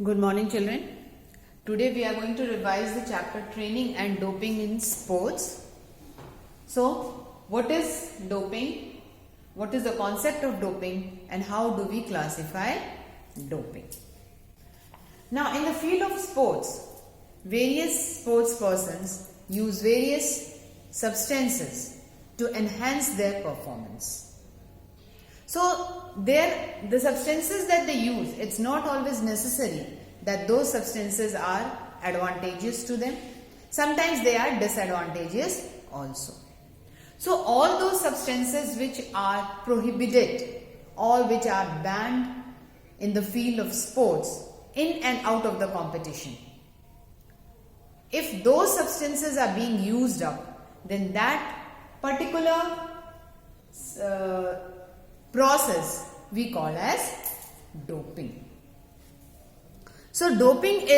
Good morning, children. Today we are going to revise the chapter Training and Doping in Sports. So, what is doping? What is the concept of doping and how do we classify doping? Now, in the field of sports, various sports persons use various substances to enhance their performance. So, the substances that they use, it's not always necessary that those substances are advantageous to them. Sometimes they are disadvantageous also. So, all those substances which are prohibited or which are banned in the field of sports, in and out of the competition, if those substances are being used up, then that particular process we call as doping. So doping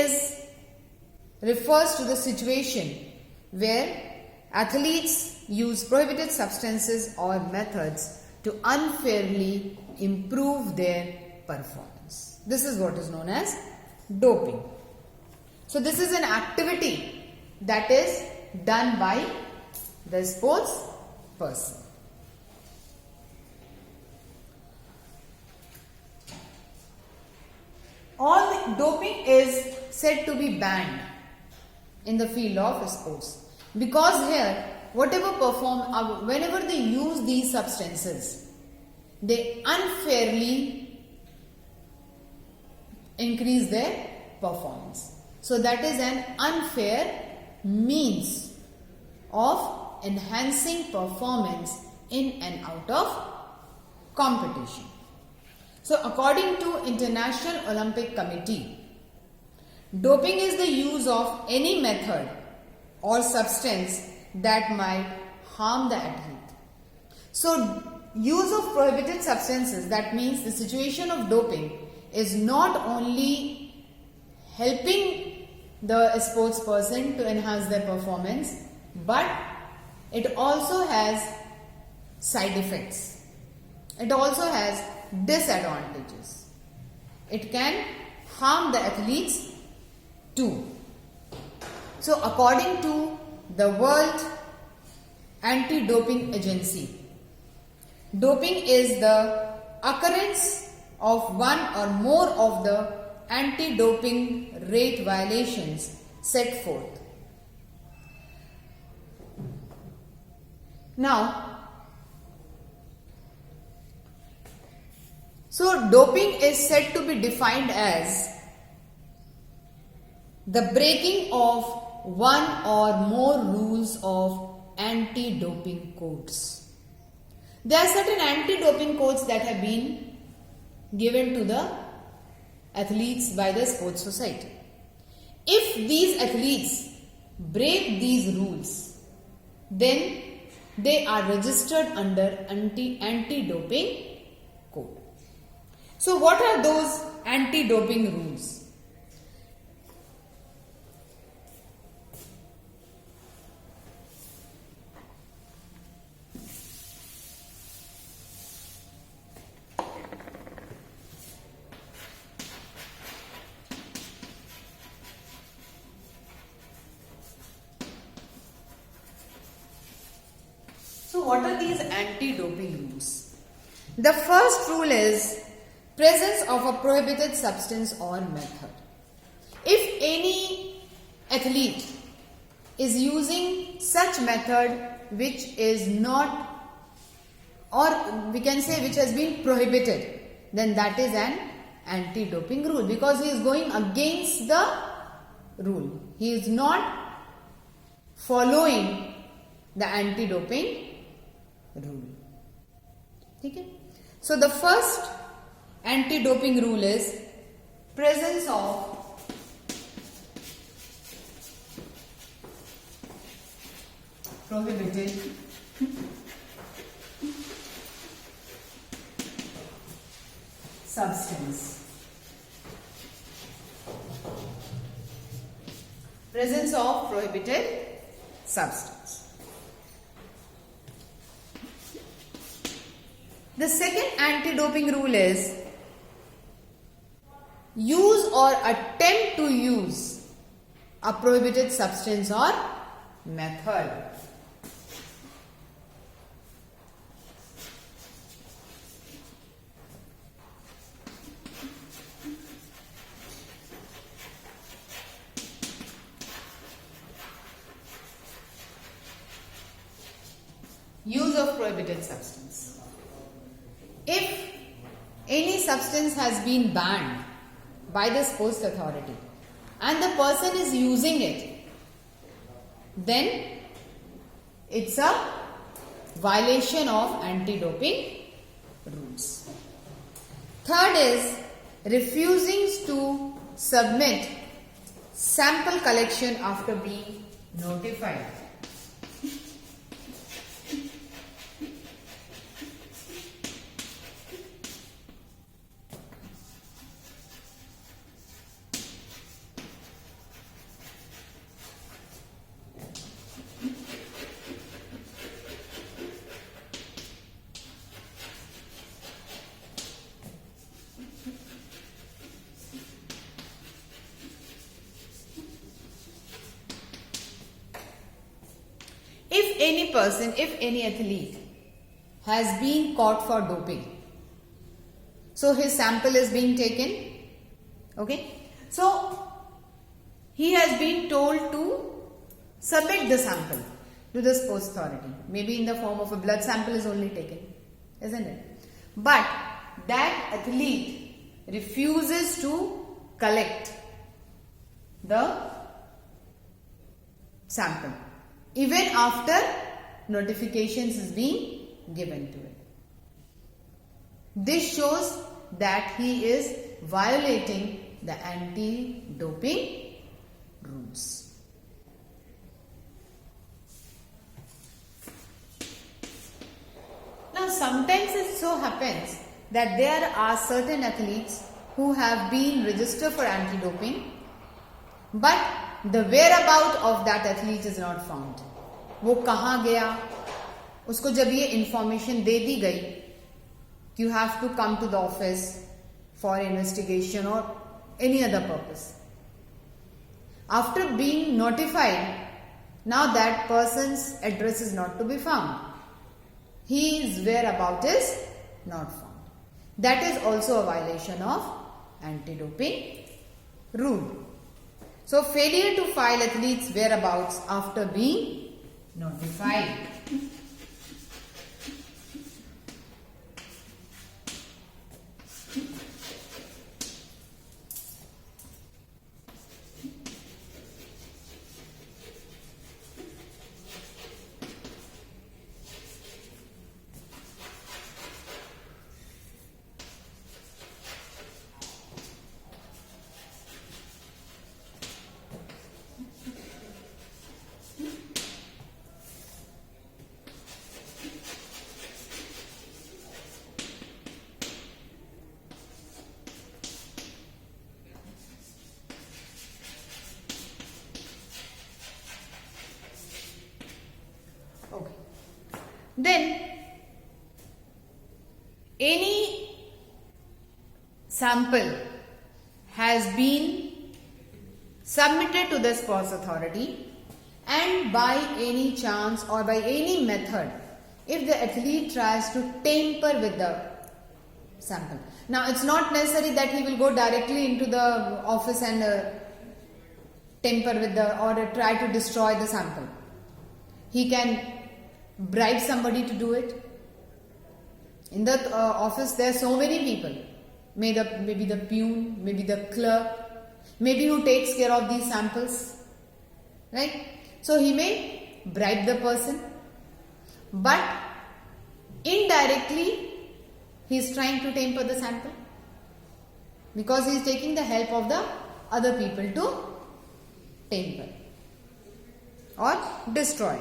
refers to the situation where athletes use prohibited substances or methods to unfairly improve their performance. This is what is known as doping. So this is an activity that is done by the sports person. Doping is said to be banned in the field of sports because here whenever they use these substances, they unfairly increase their performance. So that is an unfair means of enhancing performance in and out of competition. So according to International Olympic Committee, doping is the use of any method or substance that might harm the athlete. So use of prohibited substances, that means the situation of doping is not only helping the sports person to enhance their performance, but it also has side effects. It also has disadvantages. It can harm the athletes too. So according to the World Anti-Doping Agency, doping is the occurrence of one or more of the anti-doping rate violations set forth. Now, so doping is said to be defined as the breaking of one or more rules of anti-doping codes. There are certain anti-doping codes that have been given to the athletes by the sports society. If these athletes break these rules, then they are registered under anti-doping code. So what are those anti-doping rules? So what are these anti-doping rules? The first rule is presence of a prohibited substance or method. If any athlete is using such method which is not, or we can say which has been prohibited, then that is an anti-doping rule because he is going against the rule. He is not following the anti-doping rule. Okay? So the first anti-doping rule is presence of prohibited substance. Presence of prohibited substance. The second anti-doping rule is use or attempt to use a prohibited substance or method. Use of prohibited substance. If any substance has been banned by this post authority and the person is using it, then it's a violation of anti-doping rules. Third is refusing to submit sample collection after being notified. If any athlete has been caught for doping, so his sample is being taken, okay, so he has been told to submit the sample to this post authority, maybe in the form of a blood sample is only taken, isn't it? But that athlete refuses to collect the sample even after notifications is being given to it. This shows that he is violating the anti-doping rules. Now sometimes it so happens that there are certain athletes who have been registered for anti-doping, but the whereabout of that athlete is not found. वो कहाँ गया, उसको जब ये information दे दी गई, you have to come to the office for investigation or any other purpose. After being notified, now that person's address is not to be found. His whereabout is not found. That is also a violation of anti-doping rule. So failure to file athlete's whereabouts after being notified. Okay. Then any sample has been submitted to the sports authority, and by any chance or by any method, if the athlete tries to tamper with the sample. Now it's not necessary that he will go directly into the office and tamper with the or try to destroy the sample. He can bribe somebody to do it. In the office there are so many people, maybe the peon, maybe the clerk, maybe who takes care of these samples, right? So he may bribe the person, but indirectly he is trying to tamper the sample because he is taking the help of the other people to tamper or destroy.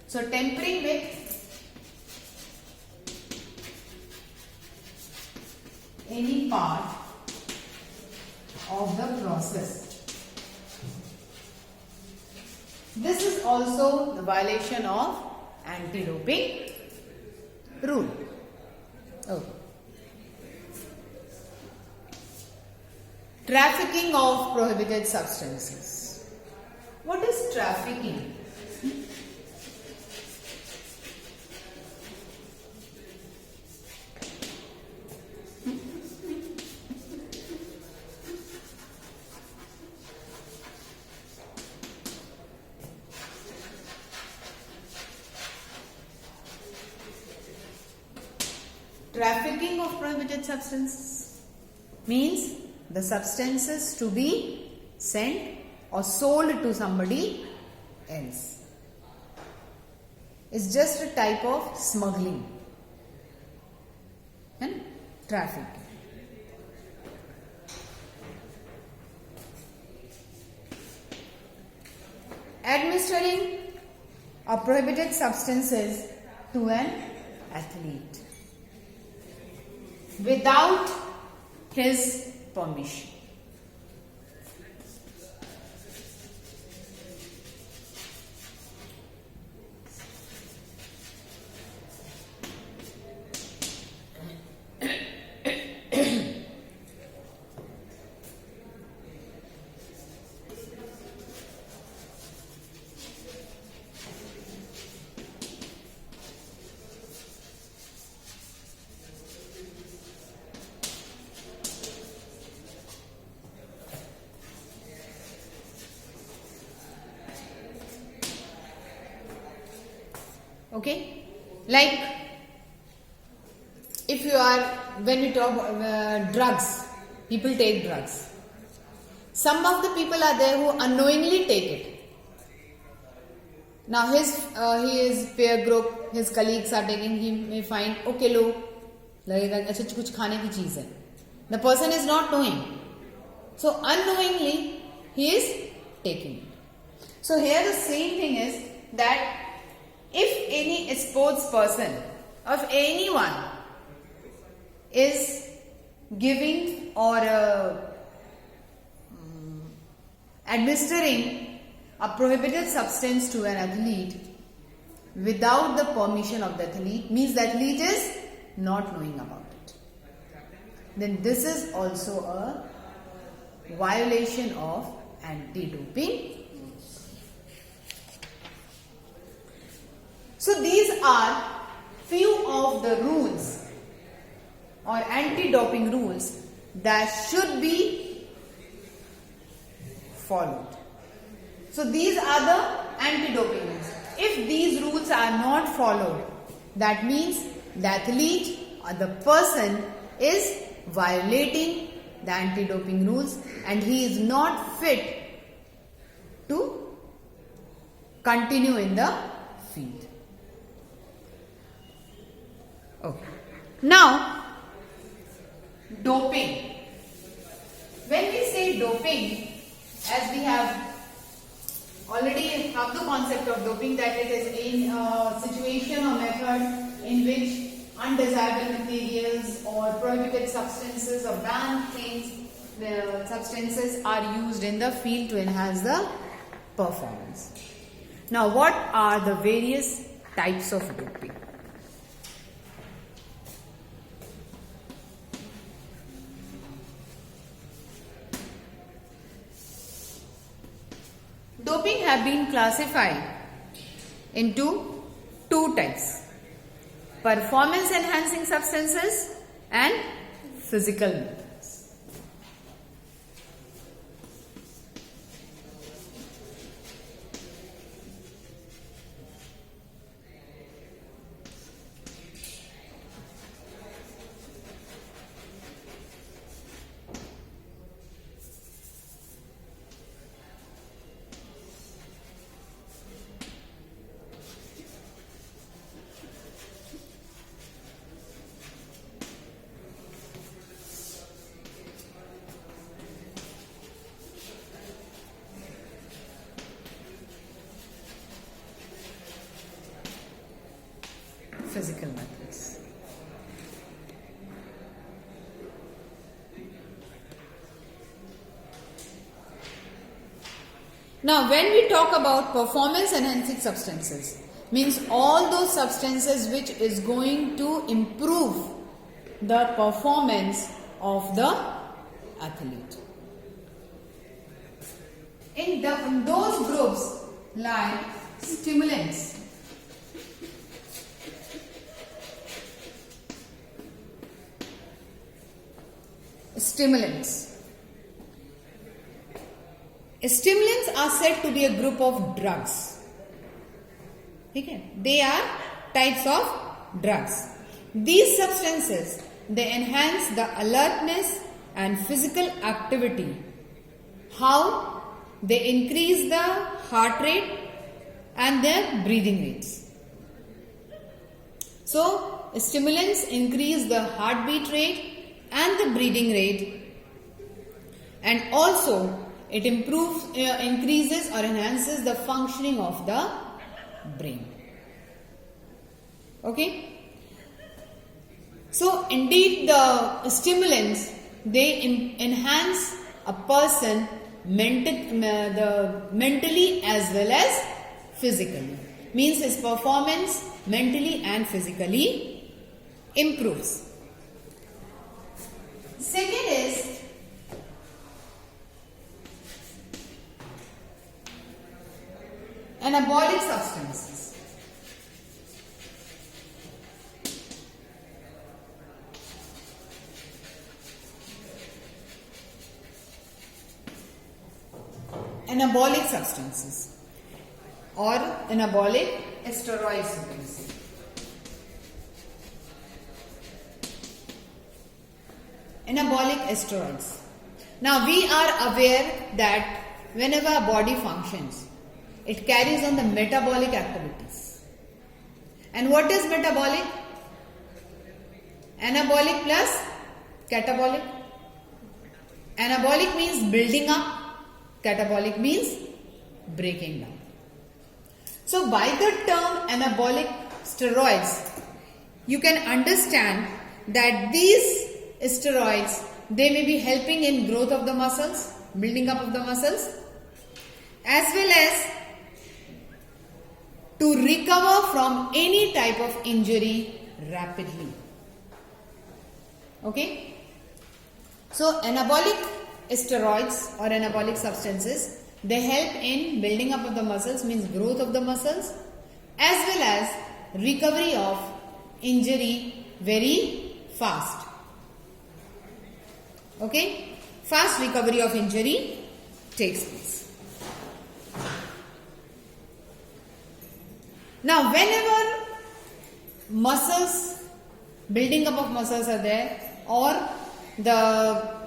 So tampering with any part of the process. This is also the violation of anti-doping rule. Okay. Trafficking of prohibited substances. What is trafficking? Trafficking of prohibited substances means the substances to be sent or sold to somebody else. It's just a type of smuggling and trafficking. Administering or prohibited substances to an athlete without his permission. Okay, like if you are, when we talk drugs, people take drugs. Some of the people are there who unknowingly take it. Now he is peer group, his colleagues are taking, he may find, okay लो, लगेगा अच्छा कुछ खाने की चीज है. The person is not knowing, so unknowingly he is taking it. So here the same thing is that if any sports person, of anyone, is giving or administering a prohibited substance to an athlete without the permission of the athlete, means the athlete is not knowing about it, then this is also a violation of anti-doping. So these are few of the rules or anti-doping rules that should be followed. So these are the anti-doping rules. If these rules are not followed, that means the athlete or the person is violating the anti-doping rules and he is not fit to continue in the field. Okay. Now, doping. When we say doping, as we have already have the concept of doping, that it is in a situation or method in which undesirable materials or prohibited substances or banned things, the substances are used in the field to enhance the performance. Now, what are the various types of doping? Doping have been classified into two types: performance enhancing substances and physical methods. Physical methods. Now, when we talk about performance enhancing substances, means all those substances which is going to improve the performance of the athlete. In those groups lie stimulants. Stimulants. Stimulants are said to be a group of drugs. Okay? They are types of drugs. These substances, they enhance the alertness and physical activity. How? They increase the heart rate and their breathing rates. So, stimulants increase the heartbeat rate and the breathing rate, and also it increases or enhances the functioning of the brain. Okay? So, indeed the stimulants, they enhance a person mentally as well as physically. Means his performance mentally and physically improves. Second is anabolic substances. Anabolic substances or anabolic steroids, you can say. Anabolic steroids. Now we are aware that whenever our body functions, it carries on the metabolic activities. And what is metabolic? Anabolic plus catabolic. Anabolic means building up. Catabolic means breaking down. So by the term anabolic steroids, you can understand that these steroids, they may be helping in growth of the muscles, building up of the muscles, as well as to recover from any type of injury rapidly. Okay? So anabolic steroids or anabolic substances, they help in building up of the muscles, means growth of the muscles, as well as recovery of injury very fast. Okay? Fast recovery of injury takes place. Now whenever muscles, building up of muscles are there, or the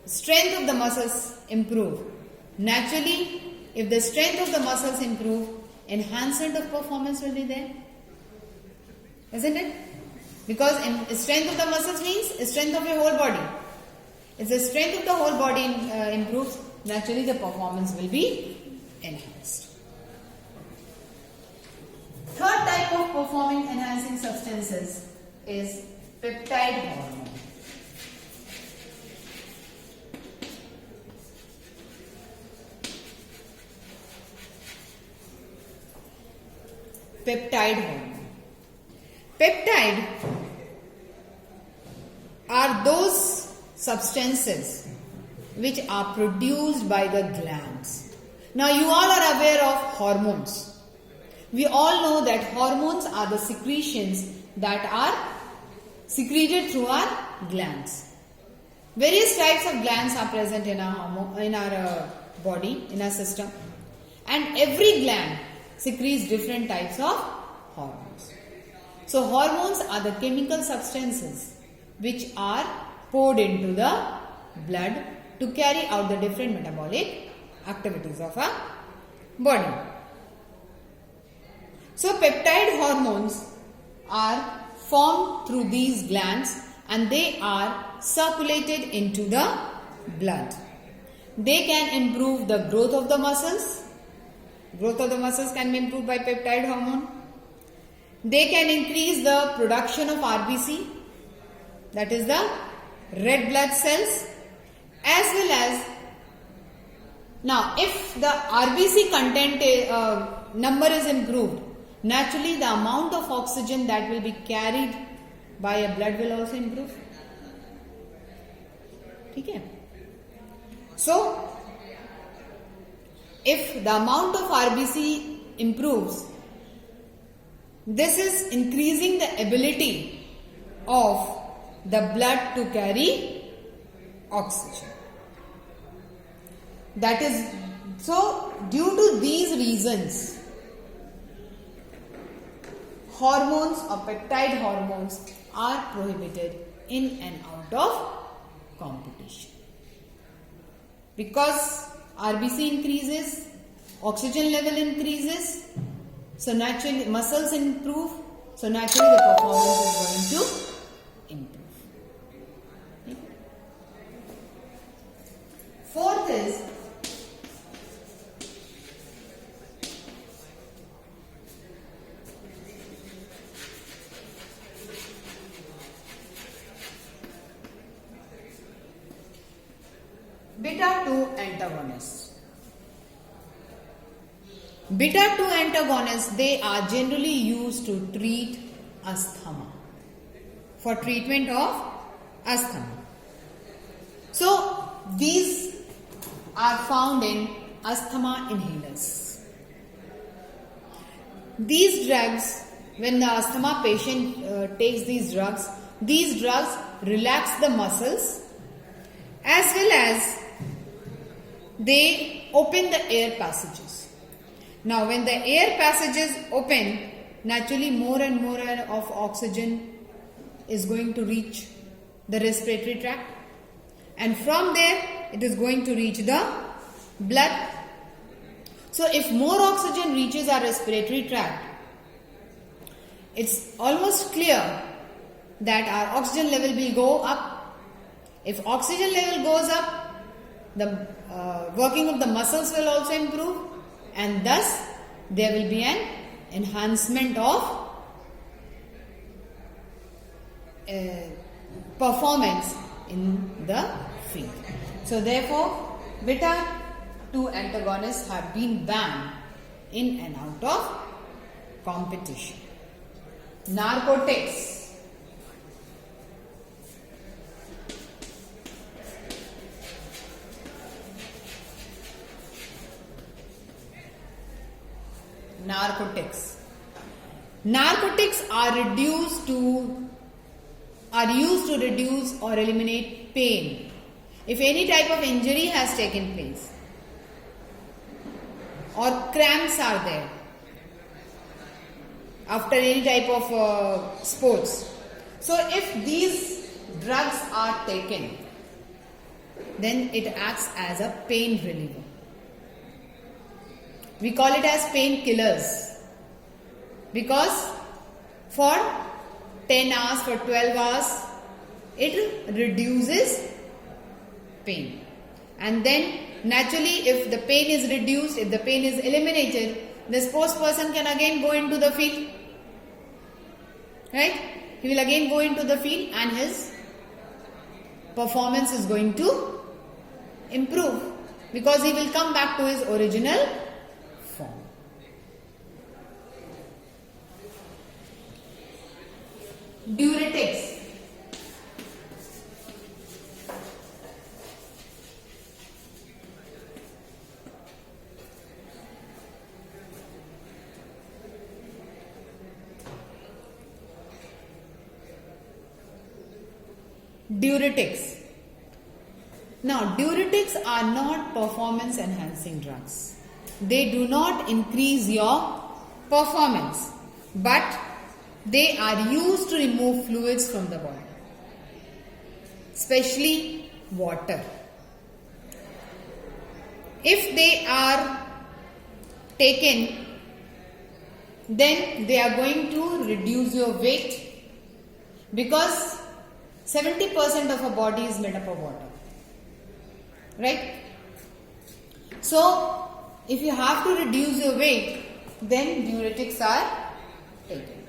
strength of the muscles improve, naturally if the strength of the muscles improve, enhancement of performance will be there, isn't it? Because strength of the muscles means strength of your whole body. If the strength of the whole body improves, naturally the performance will be enhanced. Third type of performance enhancing substances is peptide hormone. Peptide hormone. Peptide are those substances which are produced by the glands. Now you all are aware of hormones. We all know that hormones are the secretions that are secreted through our glands. Various types of glands are present in our body, in our system, and every gland secretes different types of hormones. So hormones are the chemical substances which are poured into the blood to carry out the different metabolic activities of our body. So peptide hormones are formed through these glands and they are circulated into the blood. They can improve the growth of the muscles. Growth of the muscles can be improved by peptide hormone. They can increase the production of RBC, that is the red blood cells, as well as, now if the RBC content number is improved, naturally the amount of oxygen that will be carried by a blood will also improve. Okay? So if the amount of RBC improves, this is increasing the ability of the blood to carry oxygen. That is, so due to these reasons, hormones or peptide hormones are prohibited in and out of competition. Because RBC increases, oxygen level increases, so naturally muscles improve, so naturally the performance is going to improve. Fourth is beta-2 antagonists. Beta-2 antagonists, they are generally used to treat asthma, for treatment of asthma. So these are found in asthma inhalers. These drugs, when the asthma patient takes these drugs relax the muscles as well as they open the air passages. Now when the air passages open, naturally more and more of oxygen is going to reach the respiratory tract, and from there it is going to reach the blood. So if more oxygen reaches our respiratory tract, it's almost clear that our oxygen level will go up. If oxygen level goes up, the working of the muscles will also improve, and thus there will be an enhancement of performance in the field. So therefore, beta-2 antagonists have been banned in and out of competition. Narcotics. Narcotics are used to reduce or eliminate pain. If any type of injury has taken place or cramps are there after any type of sports. So if these drugs are taken, then it acts as a pain reliever. We call it as painkillers because for 10 hours, for 12 hours, it reduces pain. And then naturally if the pain is reduced, if the pain is eliminated, the sports person can again go into the field. Right? He will again go into the field and his performance is going to improve because he will come back to his original form. Diuretics. Diuretics. Now, diuretics are not performance enhancing drugs. They do not increase your performance, but they are used to remove fluids from the body, especially water. If they are taken, then they are going to reduce your weight because 70% of our body is made up of water. Right? So, if you have to reduce your weight, then diuretics are taken.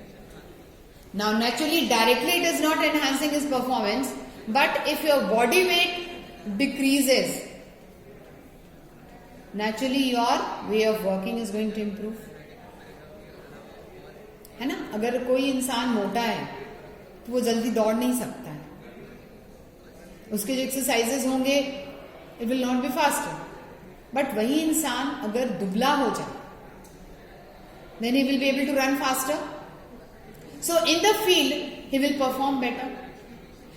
Now, naturally, directly it is not enhancing his performance, but if your body weight decreases, naturally your way of working is going to improve. है ना? अगर कोई इंसान मोटा है तो वो जल्दी दौड़ नहीं सकता है, उसके जो एक्सरसाइजेस होंगे it will not be faster. But वही इंसान अगर दुबला हो जाए, then he will be able to run faster. So in the field, he will perform better.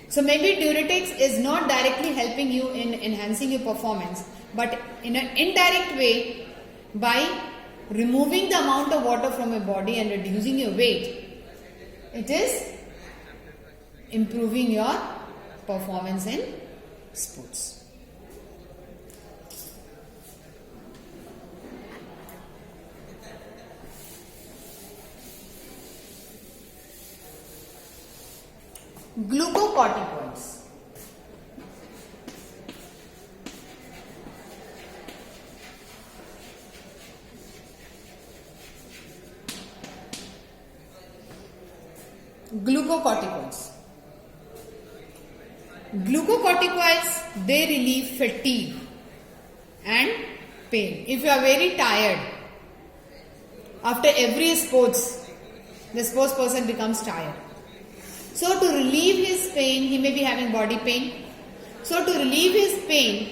So maybe diuretics is not directly helping you in enhancing your performance, but in an indirect way, by removing the amount of water from your body and reducing your weight, it is improving your performance in sports. Glucocorticoids. Glucocorticoids. Glucocorticoids, they relieve fatigue and pain. If you are very tired, after every sports, the sports person becomes tired. So to relieve his pain, he may be having body pain. So to relieve his pain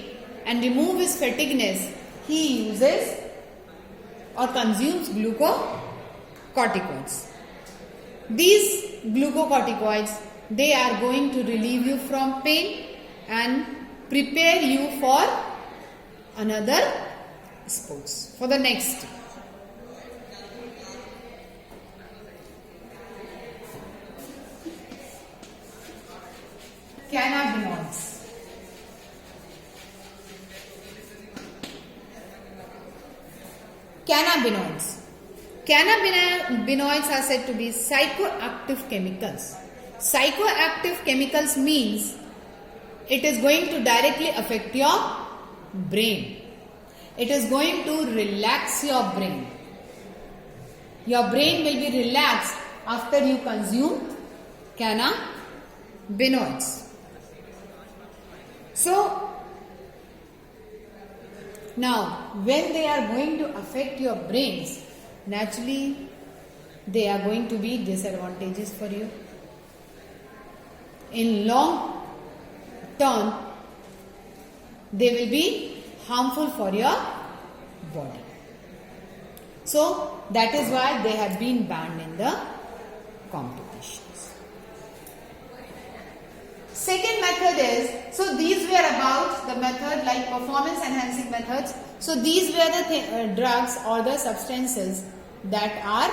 and remove his fatigueness, he uses or consumes glucocorticoids. These glucocorticoids, they are going to relieve you from pain and prepare you for another sports, for the next. Cannabinoids. Cannabinoids. Cannabinoids are said to be psychoactive chemicals. Psychoactive chemicals means it is going to directly affect your brain. It is going to relax your brain. Your brain will be relaxed after you consume cannabinoids. So, now when they are going to affect your brains, naturally they are going to be disadvantages for you. In long term, they will be harmful for your body. So, that is why they have been banned in the competitions. Second method is, so these were about the method like performance enhancing methods. So these were the drugs or the substances that are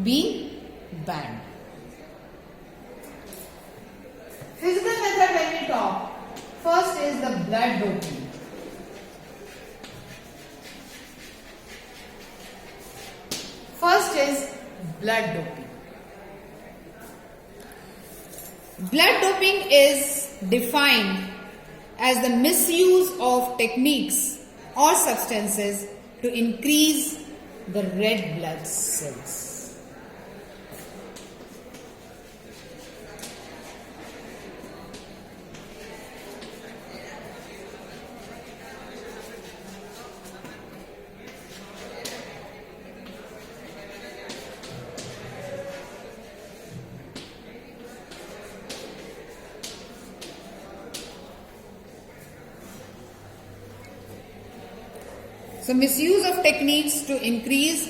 being banned. Physical method when we talk, first is the blood doping. First is blood doping. Blood doping is defined as the misuse of techniques or substances to increase the red blood cells. So misuse of techniques to increase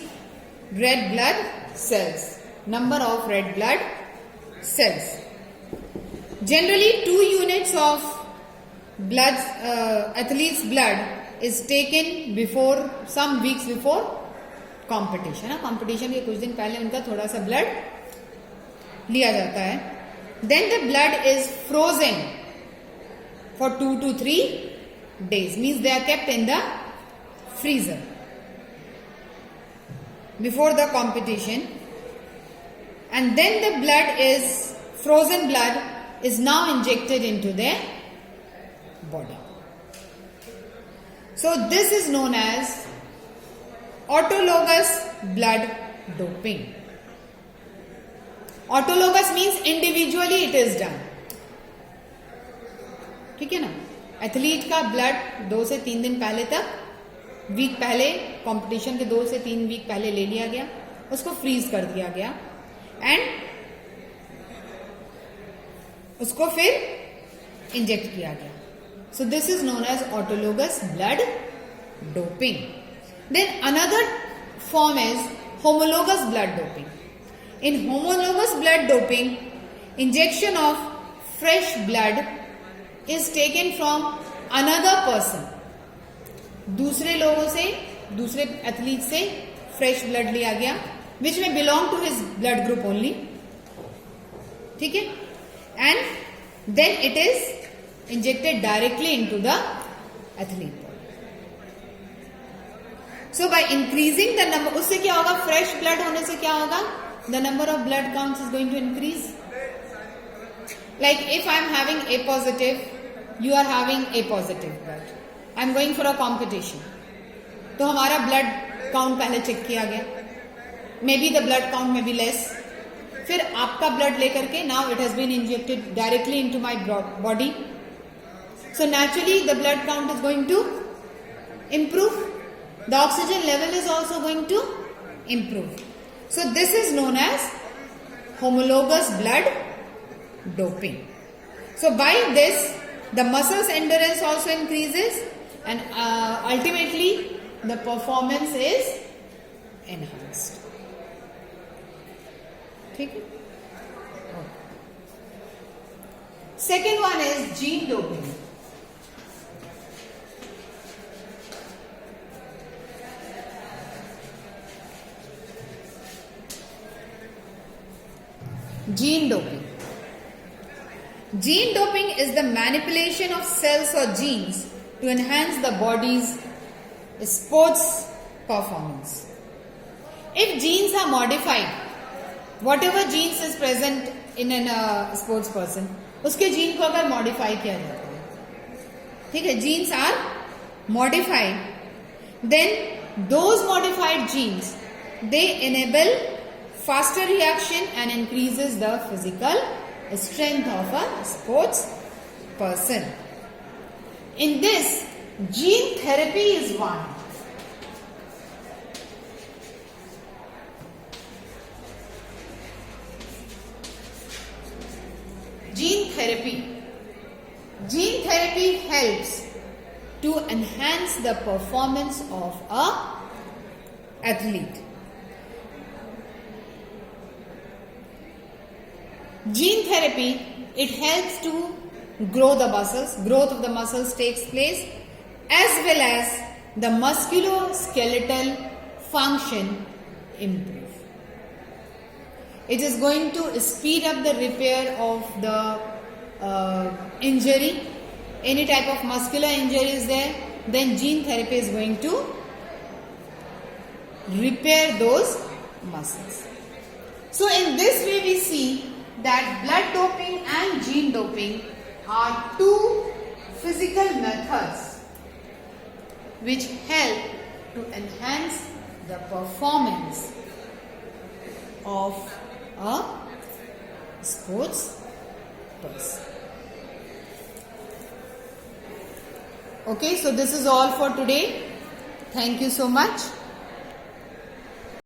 red blood cells, number of red blood cells. Generally 2 units of blood, athlete's blood is taken before, some weeks before competition. Competition के कुछ दिन पहले उनका थोड़ा सा blood लिया जाता है. Then the blood is frozen for 2 to 3 days. Means they are kept in the freezer before the competition, and then the blood is, frozen blood is now injected into their body. So this is known as autologous blood doping. Autologous means individually it is done. ठीक है ना? Athlete का blood 2 से 3 दिन पहले तक, week पहले, competition के 2 से 3 वीक पहले ले लिया गया, उसको फ्रीज कर दिया गया एंड उसको फिर इंजेक्ट किया गया. So this is known as autologous blood doping. Then another form is homologous blood doping. In homologous blood doping, injection of fresh blood is taken from another person. दूसरे लोगों से, दूसरे एथलीट से fresh blood लिया गया, which में belong to his blood group only. ठीक है. And then it is injected directly into the athlete. So by increasing the number, उससे क्या होगा, फ्रेश ब्लड होने से क्या होगा, the number of blood counts is going to increase. Like if I am having A positive, you are having A positive blood. I am going for a competition. तो हमारा blood count पहले check किया गया. Maybe the blood count may be less. फिर आपका blood लेकर के now it has been injected directly into my body. So naturally the blood count is going to improve. The oxygen level is also going to improve. So this is known as homologous blood doping. So by this the muscles endurance also increases and ultimately the performance is enhanced. ठीक है. Second one is gene doping. Gene doping. Gene doping is the manipulation of cells or genes to enhance the body's sports performance. If genes are modified, whatever genes is present in a sports person, उसके gene को अगर modify किया जाता है, ठीक है, genes are modified, then those modified genes they enable faster reaction and increases the physical strength of a sports person. In this, gene therapy is one. Gene therapy. Gene therapy helps to enhance the performance of a athlete. Gene therapy, it helps to grow the muscles. Growth of the muscles takes place as well as the musculoskeletal function improve. It is going to speed up the repair of the injury. Any type of muscular injury is there, then gene therapy is going to repair those muscles. So in this way we see that blood doping and gene doping are two physical methods which help to enhance the performance of a sports person. Okay, so this is all for today. Thank you so much.